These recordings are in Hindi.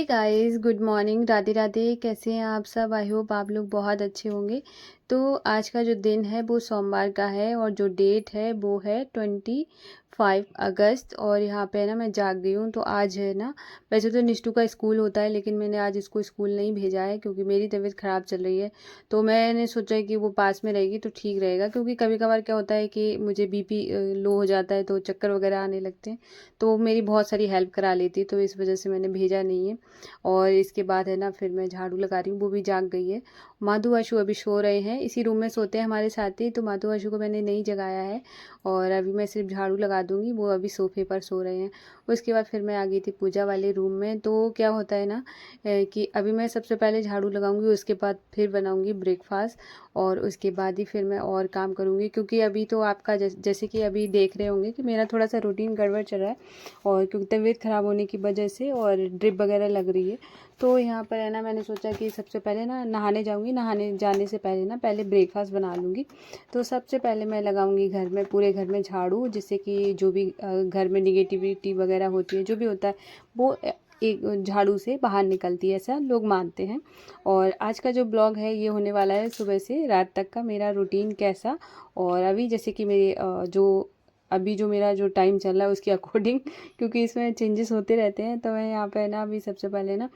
Guys, good morning, Radhe Radhe. कैसे हैं आप सब? आई होप आप लोग बहुत अच्छे होंगे। तो आज का जो दिन है वो सोमवार का है और जो डेट है वो है 25 अगस्त। और यहाँ पे है ना, मैं जाग गई हूँ। तो आज है ना, वैसे तो निष्ठू का स्कूल होता है लेकिन मैंने आज इसको स्कूल नहीं भेजा है क्योंकि मेरी तबीयत ख़राब चल रही है। तो मैंने सोचा कि वो पास में रहेगी तो ठीक रहेगा, क्योंकि कभी कभार क्या होता है कि मुझे बीपी लो हो जाता है तो चक्कर वगैरह आने लगते हैं। तो वो मेरी बहुत सारी हेल्प करा लेती, तो इस वजह से मैंने भेजा नहीं है। और इसके बाद है ना, फिर मैं झाड़ू लगा रही हूँ, वो भी जाग गई है। माधु आशु अभी सो रहे हैं, इसी रूम में सोते हैं हमारे साथ ही। तो माधु आशु को मैंने नहीं जगाया है और अभी मैं सिर्फ झाड़ू लगा दूंगी, वो अभी सोफे पर सो रहे हैं। उसके बाद फिर मैं आ गई थी पूजा वाले रूम में। तो क्या होता है ना, कि अभी मैं सबसे पहले झाड़ू लगाऊंगी, उसके बाद फिर बनाऊंगी ब्रेकफास्ट और उसके बाद ही फिर मैं और काम करूंगी। क्योंकि अभी तो आपका जैसे कि अभी देख रहे होंगे कि मेरा थोड़ा सा रूटीन गड़बड़ चल रहा है, और क्योंकि तबीयत ख़राब होने की वजह से और ड्रिप वगैरह लग रही है। तो यहाँ पर है ना, मैंने सोचा कि सबसे पहले ना नहाने जाऊँगी, नहाने जाने से पहले ना पहले ब्रेकफास्ट बना लूँगी। तो सबसे पहले मैं लगाऊँगी घर में, पूरे घर में झाड़ू, जिससे कि जो भी घर में निगेटिविटी वगैरह होती है, जो भी होता है वो एक झाड़ू से बाहर निकलती है, ऐसा लोग मानते हैं। और आज का जो ब्लॉग है ये होने वाला है सुबह से रात तक का मेरा रूटीन कैसा। और अभी जैसे कि मेरे अभी जो मेरा जो टाइम चल रहा है उसके अकॉर्डिंग, क्योंकि इसमें चेंजेस होते रहते हैं। तो मैं यहाँ पे ना अभी सबसे पहले ना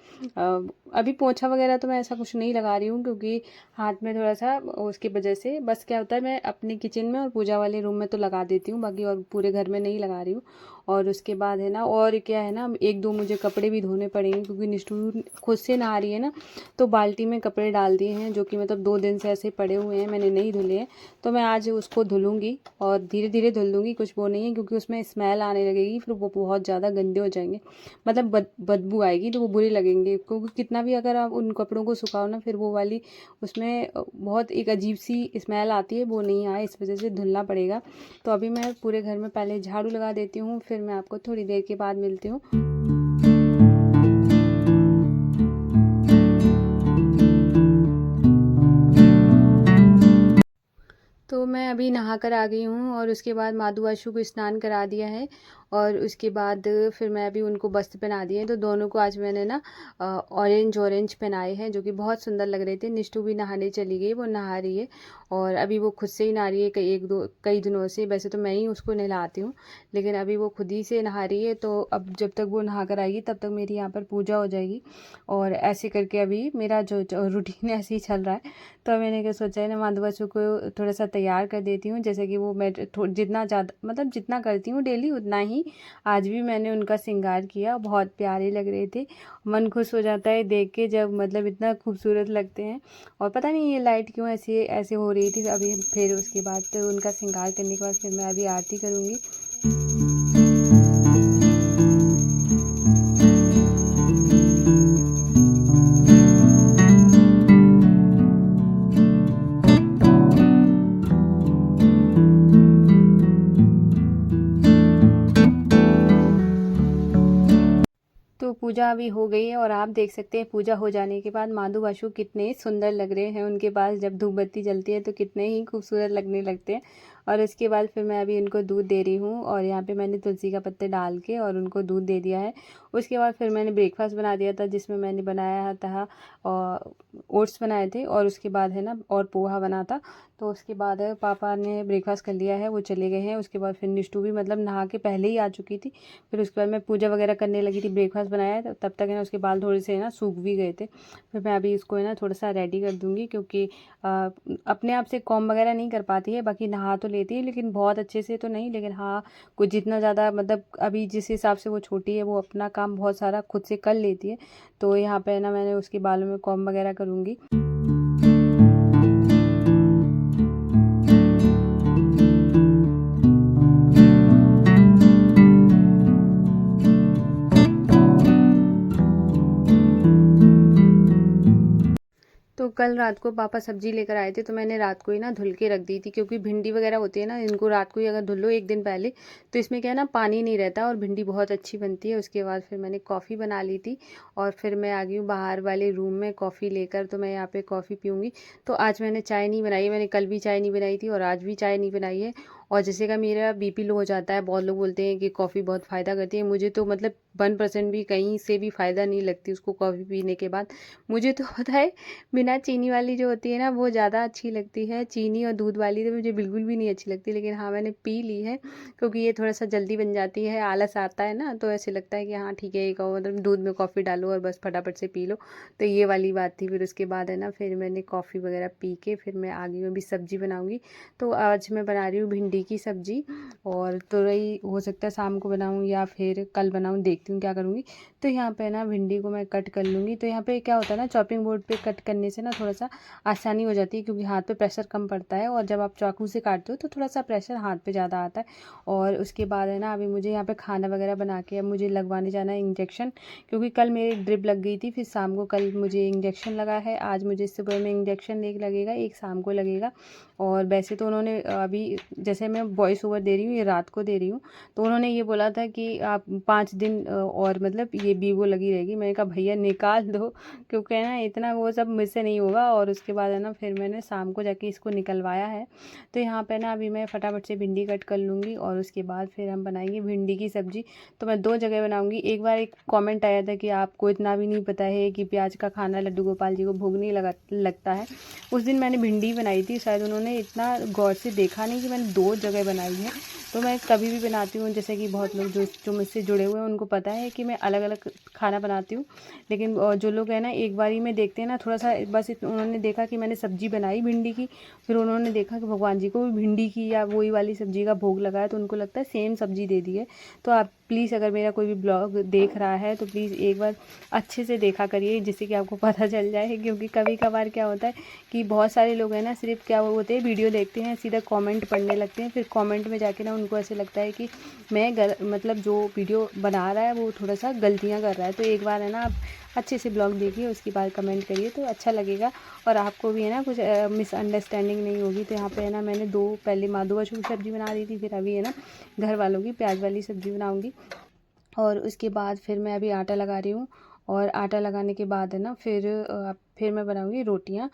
अभी पोछा वगैरह तो मैं ऐसा कुछ नहीं लगा रही हूँ, क्योंकि हाथ में थोड़ा सा उसकी वजह से बस क्या होता है, मैं अपने किचन में और पूजा वाले रूम में तो लगा देती हूँ, बाकी और पूरे घर में नहीं लगा रही हूँ। और उसके बाद है ना, और क्या है ना, एक दो मुझे कपड़े भी धोने पड़ेंगे, क्योंकि निष्ठू खुद से नहा रही है ना। तो बाल्टी में कपड़े डाल दिए हैं, जो कि मतलब 2 दिन से ऐसे पड़े हुए हैं, मैंने नहीं धुले हैं। तो मैं आज उसको धुलूंगी और धीरे धीरे धुल दूँगी, कुछ वो नहीं है, क्योंकि उसमें स्मेल आने लगेगी, फिर वो बहुत ज़्यादा गंदे हो जाएंगे, मतलब बदबू आएगी, तो वो बुरे लगेंगे। क्योंकि कितना भी अगर आप उन कपड़ों को सुखाओ ना, फिर वो वाली उसमें बहुत एक अजीब सी स्मेल आती है, वो नहीं आए, इस वजह से धुलना पड़ेगा। तो अभी मैं पूरे घर में पहले झाड़ू लगा देती हूँ, फिर मैं आपको थोड़ी देर के बाद मिलती हूँ। तो मैं अभी नहा कर आ गई हूँ और उसके बाद माधु आशु को स्नान करा दिया है। और उसके बाद फिर मैं अभी उनको वस्त्र पहना दिए हैं। तो दोनों को आज मैंने ना ऑरेंज ऑरेंज पहनाए हैं, जो कि बहुत सुंदर लग रहे थे। निष्ठू भी नहाने चली गई, वो नहा रही है और अभी वो खुद से ही नहा रही है कई दिनों से। वैसे तो मैं ही उसको नहलाती हूँ, लेकिन अभी वो खुद ही से नहा रही है। तो अब जब तक वो नहा कर आएगी तब तक मेरी यहाँ पर पूजा हो जाएगी। और ऐसे करके अभी मेरा जो रूटीन है ऐसे ही चल रहा है। तो मैंने क्या सोचा है ना, माधु बच्चों को थोड़ा सा तैयार कर देती हूँ, जैसे कि वो मैं जितना ज़्यादा मतलब जितना करती हूँ डेली उतना ही आज भी मैंने उनका श्रृंगार किया। बहुत प्यारे लग रहे थे, मन खुश हो जाता है देख के, जब मतलब इतना खूबसूरत लगते हैं। और पता नहीं ये लाइट क्यों ऐसे ऐसे हो रही थी अभी। फिर उसके बाद तो उनका श्रृंगार करने के बाद फिर मैं अभी आरती करूँगी। तो पूजा अभी हो गई है और आप देख सकते हैं पूजा हो जाने के बाद माधु वाशु कितने सुंदर लग रहे हैं। उनके पास जब धूप बत्ती जलती है तो कितने ही खूबसूरत लगने लगते हैं। और इसके बाद फिर मैं अभी उनको दूध दे रही हूँ, और यहाँ पे मैंने तुलसी का पत्ते डाल के और उनको दूध दे दिया है। उसके बाद फिर मैंने ब्रेकफास्ट बना दिया था, जिसमें मैंने बनाया था और ओट्स बनाए थे, और उसके बाद है ना और पोहा बना था। तो उसके बाद है पापा ने ब्रेकफास्ट कर लिया है, वो चले गए हैं। उसके बाद फिर निष्ठू भी मतलब नहा के पहले ही आ चुकी थी। फिर उसके बाद मैं पूजा वगैरह करने लगी थी, ब्रेकफास्ट बनाया तब तक है ना उसके बाल थोड़े से है ना सूख भी गए थे। फिर मैं अभी इसको है ना थोड़ा सा रेडी कर दूँगी, क्योंकि अपने आप से कॉम वगैरह नहीं कर पाती है, बाकी नहा तो लेती है लेकिन बहुत अच्छे से तो नहीं। लेकिन हाँ, कुछ जितना ज़्यादा मतलब अभी जिस हिसाब से वो छोटी है, वो अपना काम बहुत सारा खुद से कर लेती है। तो यहाँ पे है ना मैंने उसके बालों में कॉम वगैरह करूँगी। तो कल रात को पापा सब्जी लेकर आए थे, तो मैंने रात को ही ना धुल के रख दी थी, क्योंकि भिंडी वगैरह होती है ना, इनको रात को ही अगर धुल लो एक दिन पहले तो इसमें क्या है ना, पानी नहीं रहता और भिंडी बहुत अच्छी बनती है। उसके बाद फिर मैंने कॉफ़ी बना ली थी और फिर मैं आ गई हूँ बाहर वाले रूम में कॉफ़ी लेकर। तो मैं यहाँ पे कॉफ़ी पीऊँगी। तो आज मैंने चाय नहीं बनाई, मैंने कल भी चाय नहीं बनाई थी और आज भी चाय नहीं बनाई है। और जैसे का मेरा बीपी लो हो जाता है, बहुत लोग बोलते हैं कि कॉफ़ी बहुत फ़ायदा करती है, मुझे तो मतलब 1% भी कहीं से भी फ़ायदा नहीं लगती उसको कॉफ़ी पीने के बाद। मुझे तो पता है बिना चीनी वाली जो होती है ना वो ज़्यादा अच्छी लगती है, चीनी और दूध वाली तो मुझे बिल्कुल भी नहीं अच्छी लगती। लेकिन हाँ, मैंने पी ली है क्योंकि ये थोड़ा-सा जल्दी बन जाती है, आलस आता है ना तो ऐसे लगता है कि हाँ ठीक है, एक और मतलब दूध में कॉफ़ी डालो और बस फटाफट से पी लो। तो ये वाली बात थी। फिर उसके बाद है ना फिर मैंने कॉफ़ी वगैरह पी के फिर मैं आ गई हूँ, अभी सब्ज़ी बनाऊँगी। तो आज मैं बना रही हूँ भिंडी की सब्ज़ी, और तुरई हो सकता है शाम को बनाऊँ या फिर कल बनाऊँ, देखती हूँ क्या करूँगी। तो यहाँ पे ना भिंडी को मैं कट कर लूँगी। तो यहाँ पे क्या होता है ना, चॉपिंग बोर्ड पे कट करने से ना थोड़ा-सा आसानी हो जाती है, क्योंकि हाथ पे प्रेशर कम पड़ता है, और जब आप चाकू से काटते हो तो थोड़ा-सा प्रेशर हाथ पे ज़्यादा आता है। और उसके बाद है ना अभी मुझे यहाँ पे खाना वगैरह बना के अब मुझे लगवाने जाना है इंजेक्शन, क्योंकि कल मेरी ड्रिप लग गई थी, फिर शाम को कल मुझे इंजेक्शन लगा है। आज मुझे सुबह में इंजेक्शन एक लगेगा, एक शाम को लगेगा। और वैसे तो उन्होंने अभी जैसे मैं वॉइस ओवर दे रही हूँ, ये रात को दे रही हूँ, तो उन्होंने ये बोला था कि आप 5 दिन और मतलब ये बीबो लगी रहेगी। मैंने कहा भैया निकाल दो, क्योंकि ना इतना वो सब मुझसे नहीं होगा। और उसके बाद है ना फिर मैंने शाम को जाके इसको निकलवाया है। तो यहाँ पे ना अभी मैं फटाफट से भिंडी कट कर लूँगी, और उसके बाद फिर हम बनाएंगे भिंडी की सब्ज़ी। तो मैं 2 जगह बनाऊँगी। एक बार एक कमेंट आया था कि आपको इतना भी नहीं पता है कि प्याज का खाना लड्डू गोपाल जी को भोग नहीं लगता है। उस दिन मैंने भिंडी बनाई थी, शायद उन्होंने इतना गौर से देखा नहीं कि मैंने 2 जगह बनाई है। तो मैं कभी भी बनाती हूँ, जैसे कि बहुत लोग जो मुझसे जुड़े हुए हैं उनको पता है कि मैं अलग-अलग खाना बनाती हूँ। लेकिन जो लोग हैं ना एक बारी में देखते हैं ना, थोड़ा-सा बस उन्होंने देखा कि मैंने सब्ज़ी बनाई भिंडी की, फिर उन्होंने देखा कि भगवान जी को भी भिंडी की या वही वाली सब्ज़ी का भोग लगा है, तो उनको लगता है सेम सब्ज़ी दे दी है। तो आप प्लीज़ अगर मेरा कोई भी ब्लॉग देख रहा है तो प्लीज़ एक बार अच्छे से देखा करिए, जिससे कि आपको पता चल जाए। क्योंकि कभी-कभार क्या होता है कि बहुत सारे लोग हैं ना सिर्फ़ क्या होते हैं, वीडियो देखते हैं, सीधा कमेंट पढ़ने लगते हैं, फिर कमेंट में जाके ना उनको ऐसे लगता है कि मैं मतलब जो वीडियो बना रहा है वो थोड़ा-सा गलतियाँ कर रहा है। तो एक बार है ना आप अच्छे से ब्लॉग देखिए, उसके बाद कमेंट करिए तो अच्छा लगेगा, और आपको भी है ना कुछ मिसअंडरस्टैंडिंग नहीं होगी। तो यहाँ पे है ना मैंने 2 पहले मादू की सब्ज़ी बना रही थी, फिर अभी है ना घर वालों की प्याज वाली सब्ज़ी बनाऊँगी। और उसके बाद फिर मैं अभी आटा लगा रही हूँ, और आटा लगाने के बाद है ना फिर मैं बनाऊँगी रोटियाँ।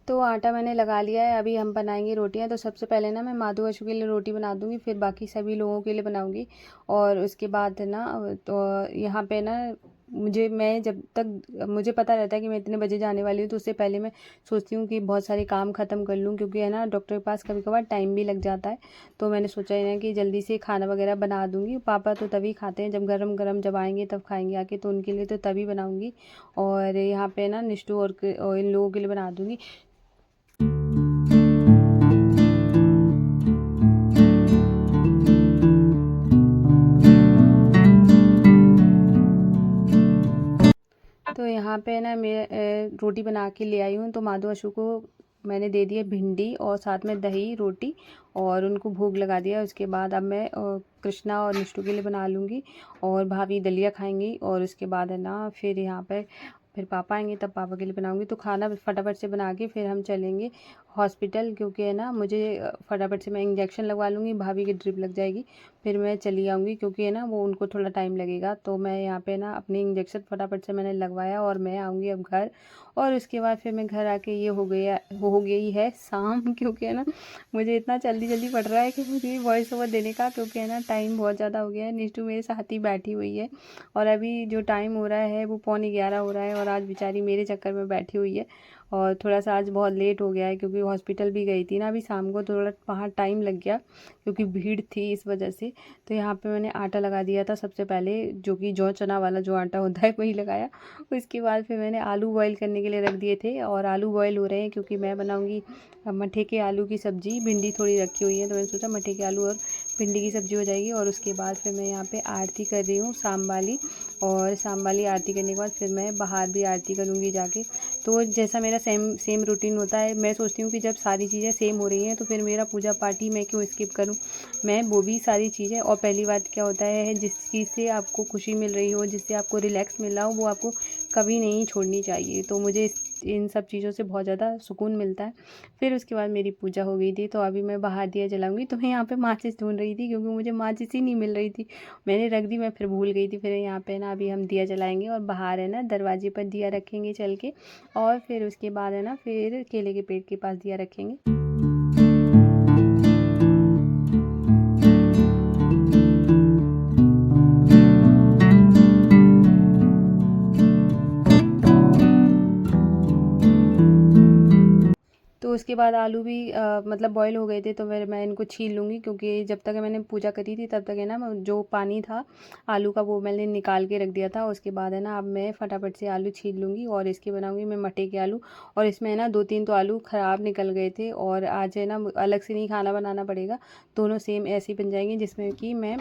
तो आटा मैंने लगा लिया है, अभी हम बनाएंगे रोटियां। तो सबसे पहले ना मैं माधु अशु के लिए रोटी बना दूंगी, फिर बाकी सभी लोगों के लिए बनाऊंगी। और उसके बाद है ना तो यहाँ पे ना मैं जब तक मुझे पता रहता है कि मैं इतने बजे जाने वाली हूँ, तो उससे पहले मैं सोचती हूँ कि बहुत सारे काम ख़त्म कर लूँ, क्योंकि है ना डॉक्टर के पास कभी कभार टाइम भी लग जाता है। तो मैंने सोचा है ना कि जल्दी से खाना वगैरह बना दूँगी। पापा तो तभी खाते हैं जब गरम गरम जब आएंगे तब खाएंगे आके, तो उनके लिए तो तभी बनाऊँगी। और यहाँ पे ना निष्ठू और इन लोगों के लिए बना दूँगी। तो यहाँ पे ना मैं रोटी बना के ले आई हूँ। तो माधु अशु को मैंने दे दिया भिंडी और साथ में दही रोटी, और उनको भोग लगा दिया। उसके बाद अब मैं कृष्णा और निष्ठू के लिए बना लूँगी, और भाभी दलिया खाएंगी। और उसके बाद है ना फिर पापा आएंगे तब पापा के लिए बनाऊंगी। तो खाना फटाफट से बना के फिर हम चलेंगे हॉस्पिटल, क्योंकि है ना मुझे फटाफट से मैं इंजेक्शन लगवा लूँगी, भाभी की ड्रिप लग जाएगी, फिर मैं चली आऊँगी, क्योंकि है ना वो उनको थोड़ा टाइम लगेगा। तो मैं यहाँ पे ना अपनी इंजेक्शन फटाफट से मैंने लगवाया, और मैं आऊँगी अब घर। और उसके बाद फिर मैं घर आके ये हो गई है शाम क्योंकि है ना मुझे इतना जल्दी जल्दी पड़ रहा है कि मुझे वॉइस ओवर देने का, क्योंकि है ना टाइम बहुत ज़्यादा हो गया है। निष्ठू मेरे साथ ही बैठी हुई है, और अभी जो टाइम हो रहा है वो 11:15 हो रहा है, और आज बेचारी मेरे चक्कर में बैठी हुई है। और थोड़ा सा आज बहुत लेट हो गया है, क्योंकि हॉस्पिटल भी गई थी ना अभी शाम को, थोड़ा वहाँ टाइम लग गया क्योंकि भीड़ थी इस वजह से। तो यहाँ पे मैंने आटा लगा दिया था सबसे पहले, जो कि जौ चना वाला जो आटा होता है वही लगाया। उसके बाद फिर मैंने आलू बॉईल करने के लिए रख दिए थे, और आलू बॉईल हो रहे हैं क्योंकि मैं बनाऊँगी मट्ठे के आलू की सब्ज़ी। भिंडी थोड़ी रखी हुई है, तो मैंने सोचा मट्ठे के आलू और भिंडी की सब्ज़ी हो जाएगी और उसके बाद फिर मैं यहाँ पे आरती कर रही हूँ शाम वाली। और शाम वाली आरती करने के बाद फिर मैं बाहर भी आरती करूँगी जाके। तो जैसा मेरा सेम रूटीन होता है, मैं सोचती हूँ कि जब सारी चीज़ें सेम हो रही हैं तो फिर मेरा पूजा पाठ ही मैं क्यों स्किप करूँ। मैं वो भी सारी चीज़ें, और पहली बात क्या होता है, जिस चीज़ से आपको खुशी मिल रही हो, जिससे आपको रिलैक्स मिल रहा हो, वो आपको कभी नहीं छोड़नी चाहिए। तो मुझे इन सब चीज़ों से बहुत ज़्यादा सुकून मिलता है। फिर उसके बाद मेरी पूजा हो गई थी, तो अभी मैं बाहर दिया जलाऊँगी। तो मैं यहाँ पे माचिस ढूँढ रही थी क्योंकि मुझे माचिस ही नहीं मिल रही थी। मैंने रख दी, मैं फिर भूल गई थी। फिर यहाँ पे ना अभी हम दिया जलाएँगे और बाहर है ना दरवाजे पर दिया रखेंगे चल के, और फिर उसके बाद है ना फिर केले के पेड़ के पास दिया रखेंगे। तो उसके बाद आलू भी मतलब बॉईल हो गए थे, तो मैं इनको छील लूँगी क्योंकि जब तक मैंने पूजा करी थी तब तक है ना जो पानी था आलू का वो मैंने निकाल के रख दिया था। उसके बाद है ना अब मैं फटाफट से आलू छील लूँगी और इसके बनाऊँगी मैं मटर के आलू। और इसमें है ना 2-3 तो आलू ख़राब निकल गए थे, और आज है ना अलग से नहीं खाना बनाना पड़ेगा, दोनों सेम ऐसे ही बन जाएंगे, जिसमें कि मैं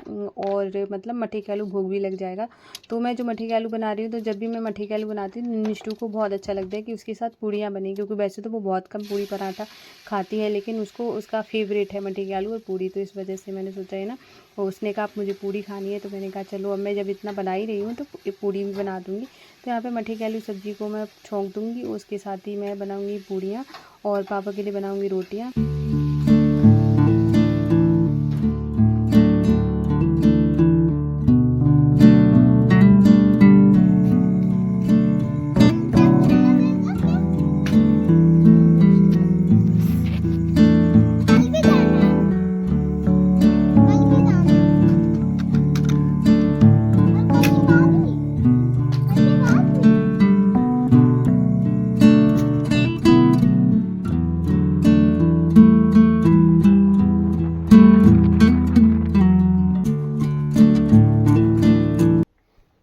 और मतलब मटर के आलू भोग भी लग जाएगा। तो मैं जो मटर के आलू बना रही हूँ, तो जब भी मैं मटर के आलू बनाती हूँ निष्ठू को बहुत अच्छा लगता है कि उसके साथ पूड़ियाँ बनी, क्योंकि वैसे तो वो बहुत कम पूड़ी पराठा खाती है, लेकिन उसको उसका फेवरेट है मटर के आलू और पूड़ी। तो इस वजह से मैंने सोचा है ना, और उसने कहा मुझे पूड़ी खानी है, तो मैंने कहा चलो अब मैं जब इतना बना ही रही हूँ तो पूड़ी भी बना दूँगी। तो यहाँ पे मटर के आलू सब्ज़ी को मैं छोंक दूँगी, उसके साथ ही मैं बनाऊँगी पूड़ियाँ और पापा के लिए बनाऊँगी रोटियाँ।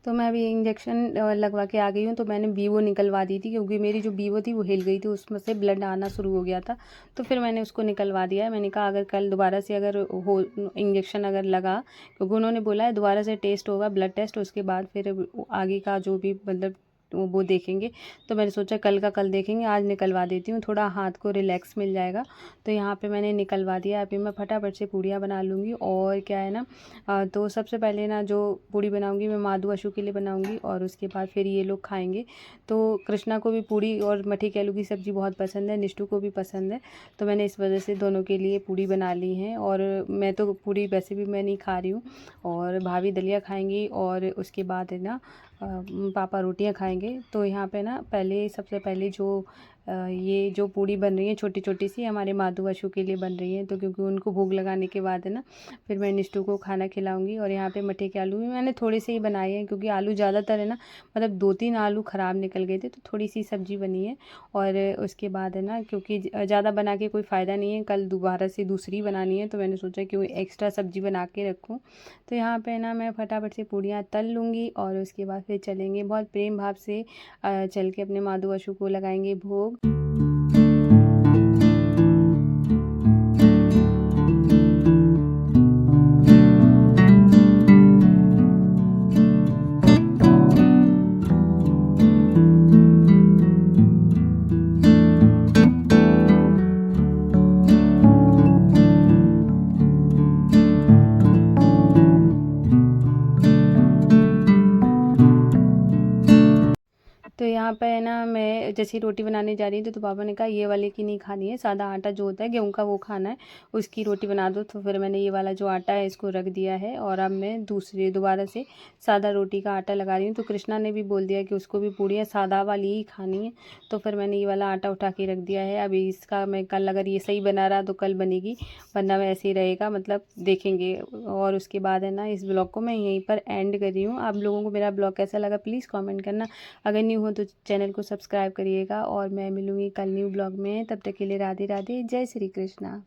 तो मैं अभी इंजेक्शन लगवा के आ गई हूँ। तो मैंने वीवो निकलवा दी थी क्योंकि मेरी जो वीवो थी वो हिल गई थी, उसमें से ब्लड आना शुरू हो गया था। तो फिर मैंने उसको निकलवा दिया है। मैंने कहा अगर कल दोबारा से अगर हो इंजेक्शन अगर लगा, क्योंकि उन्होंने बोला है दोबारा से टेस्ट होगा, ब्लड टेस्ट, उसके बाद फिर आगे का जो भी मतलब वो देखेंगे। तो मैंने सोचा कल का कल देखेंगे, आज निकलवा देती हूँ, थोड़ा हाथ को रिलैक्स मिल जाएगा। तो यहाँ पे मैंने निकलवा दिया। अभी मैं फटाफट से पूड़ियाँ बना लूँगी। और क्या है ना तो सबसे पहले ना जो पूड़ी बनाऊँगी मैं माधु अशु के लिए बनाऊँगी, और उसके बाद फिर ये लोग खाएँगे। तो कृष्णा को भी पूड़ी और मटर के आलू की सब्ज़ी बहुत पसंद है, निष्ठू को भी पसंद है। तो मैंने इस वजह से दोनों के लिए पूड़ी बना ली है। और मैं तो पूड़ी वैसे भी मैं नहीं खा रही हूँ, और भाभी दलिया खाएँगी, और उसके बाद है ना पापा रोटियां खाएंगे। तो यहाँ पे ना सबसे पहले जो ये जो पूड़ी बन रही है छोटी छोटी सी, हमारे माधु अशु के लिए बन रही है। तो क्योंकि उनको भोग लगाने के बाद है ना फिर मैं निष्ठू को खाना खिलाऊंगी। और यहाँ पे मटर के आलू भी मैंने थोड़े से ही बनाए हैं, क्योंकि आलू ज़्यादातर है ना मतलब 2-3 आलू ख़राब निकल गए थे, तो थोड़ी सी सब्ज़ी बनी है। और उसके बाद है ना क्योंकि ज़्यादा बना के कोई फ़ायदा नहीं है, कल दोबारा से दूसरी बनानी है, तो मैंने सोचा कि एक्स्ट्रा सब्ज़ी बना के रखूँ। तो यहाँ पे ना मैं फटाफट से पूड़ियाँ तल लूँगी, और उसके बाद फिर चलेंगे बहुत प्रेम भाव से चल के अपने माधु अशु को लगाएंगे भोग। तो यहाँ पे है ना मैं जैसे रोटी बनाने जा रही थी, तो पापा ने कहा ये वाले की नहीं खानी है, सादा आटा जो होता है गेहूं का वो खाना है, उसकी रोटी बना दो। तो फिर मैंने ये वाला जो आटा है इसको रख दिया है, और अब मैं दोबारा से सादा रोटी का आटा लगा रही हूँ। तो कृष्णा ने भी बोल दिया कि उसको भी पूड़ियाँ सादा वाली ही खानी है, तो फिर मैंने ये वाला आटा उठा के रख दिया है। अभी इसका मैं कल अगर ये सही बना रहा तो कल बनेगी, वरना मैं ऐसे ही रहेगा, मतलब देखेंगे। और उसके बाद है ना इस ब्लॉग को मैं यहीं पर एंड कर रही हूँ। आप लोगों को मेरा ब्लॉग कैसा लगा प्लीज़ कमेंट करना। अगर न्यू हो तो चैनल को सब्सक्राइब करिएगा, और मैं मिलूँगी कल न्यू ब्लॉग में। तब तक के लिए राधे राधे, जय श्री कृष्णा।